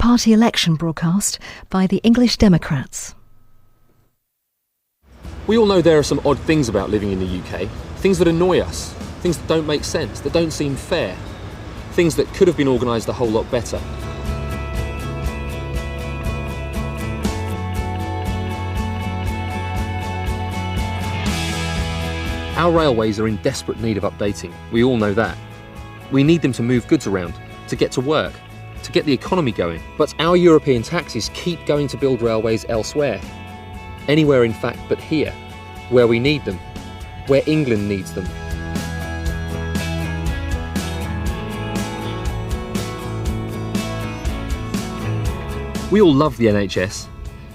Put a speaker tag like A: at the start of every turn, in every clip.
A: party election broadcast by the English Democrats.
B: We all know there are some odd things about living in the UK, things that annoy us, things that don't make sense, that don't seem fair, things that could have been organised a whole lot better. Our railways are in desperate need of updating, we all know that. We need them to move goods around, to get to work, to get the economy going. But our European taxes keep going to build railways elsewhere. Anywhere in fact but here, where we need them, where England needs them. We all love the NHS.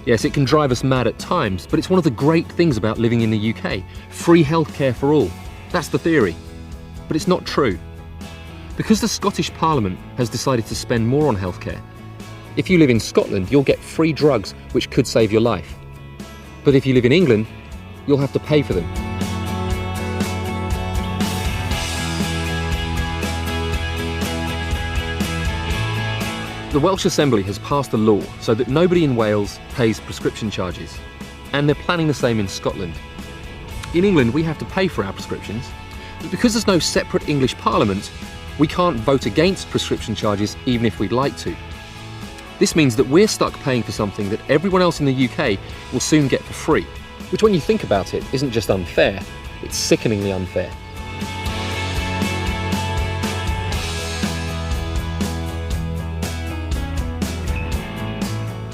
B: Yes, it can drive us mad at times, but it's one of the great things about living in the UK. Free healthcare for all. That's the theory. But it's not true. Because the Scottish Parliament has decided to spend more on healthcare, if you live in Scotland, you'll get free drugs which could save your life. But if you live in England, you'll have to pay for them. The Welsh Assembly has passed a law so that nobody in Wales pays prescription charges, and they're planning the same in Scotland. In England, we have to pay for our prescriptions, but because there's no separate English Parliament, we can't vote against prescription charges even if we'd like to. This means that we're stuck paying for something that everyone else in the UK will soon get for free, which when you think about it isn't just unfair, it's sickeningly unfair.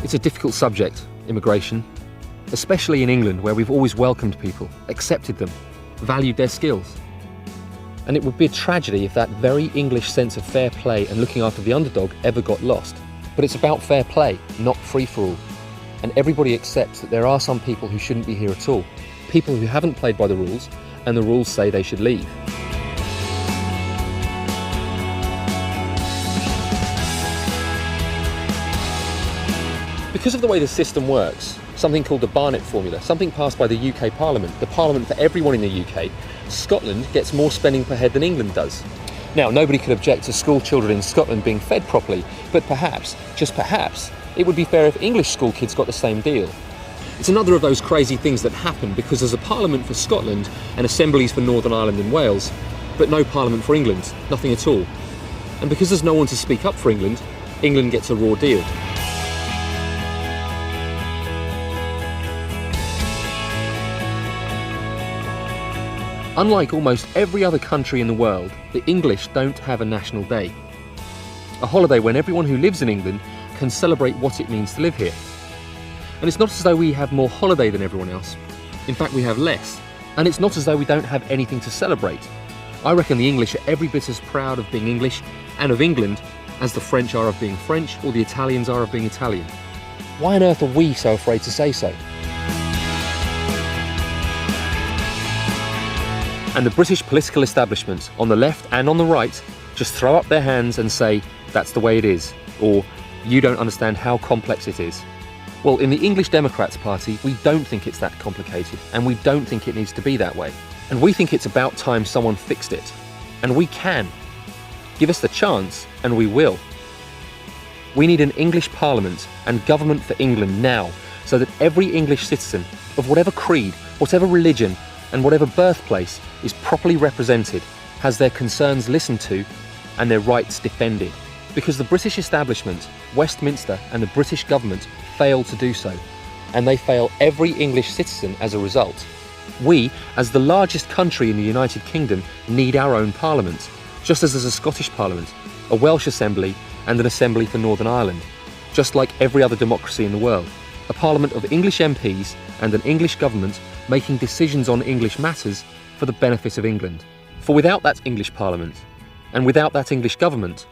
B: It's a difficult subject, immigration, especially in England where we've always welcomed people, accepted them, valued their skills. And it would be a tragedy if that very English sense of fair play and looking after the underdog ever got lost. But it's about fair play, not free-for-all. And everybody accepts that there are some people who shouldn't be here at all, people who haven't played by the rules, and the rules say they should leave. Because of the way the system works, something called the Barnett formula, something passed by the UK Parliament, the Parliament for everyone in the UK, Scotland gets more spending per head than England does. Now, nobody could object to school children in Scotland being fed properly, but perhaps, just perhaps, it would be fair if English school kids got the same deal. It's another of those crazy things that happen because there's a Parliament for Scotland and assemblies for Northern Ireland and Wales, but no Parliament for England, nothing at all. And because there's no one to speak up for England, England gets a raw deal. Unlike almost every other country in the world, the English don't have a national day. A holiday when everyone who lives in England can celebrate what it means to live here. And it's not as though we have more holiday than everyone else. In fact, we have less. And it's not as though we don't have anything to celebrate. I reckon the English are every bit as proud of being English and of England as the French are of being French or the Italians are of being Italian. Why on earth are we so afraid to say so? And the British political establishment, on the left and on the right, just throw up their hands and say, that's the way it is, or you don't understand how complex it is. Well, in the English Democrats Party, we don't think it's that complicated, and we don't think it needs to be that way. And we think it's about time someone fixed it. And we can. Give us the chance, and we will. We need an English Parliament and government for England now, so that every English citizen, of whatever creed, whatever religion, and whatever birthplace is properly represented, has their concerns listened to and their rights defended. Because the British establishment, Westminster and the British government fail to do so, and they fail every English citizen as a result. We, as the largest country in the United Kingdom, need our own parliament, just as there's a Scottish Parliament, a Welsh Assembly and an Assembly for Northern Ireland, just like every other democracy in the world. A parliament of English MPs and an English government making decisions on English matters for the benefit of England. For without that English Parliament, and without that English government,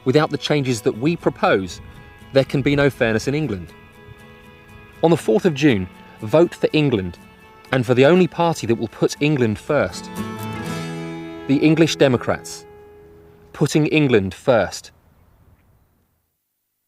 B: without the changes that we propose, there can be no fairness in England. On the 4th of June, vote for England, and for the only party that will put England first. The English Democrats. Putting England first.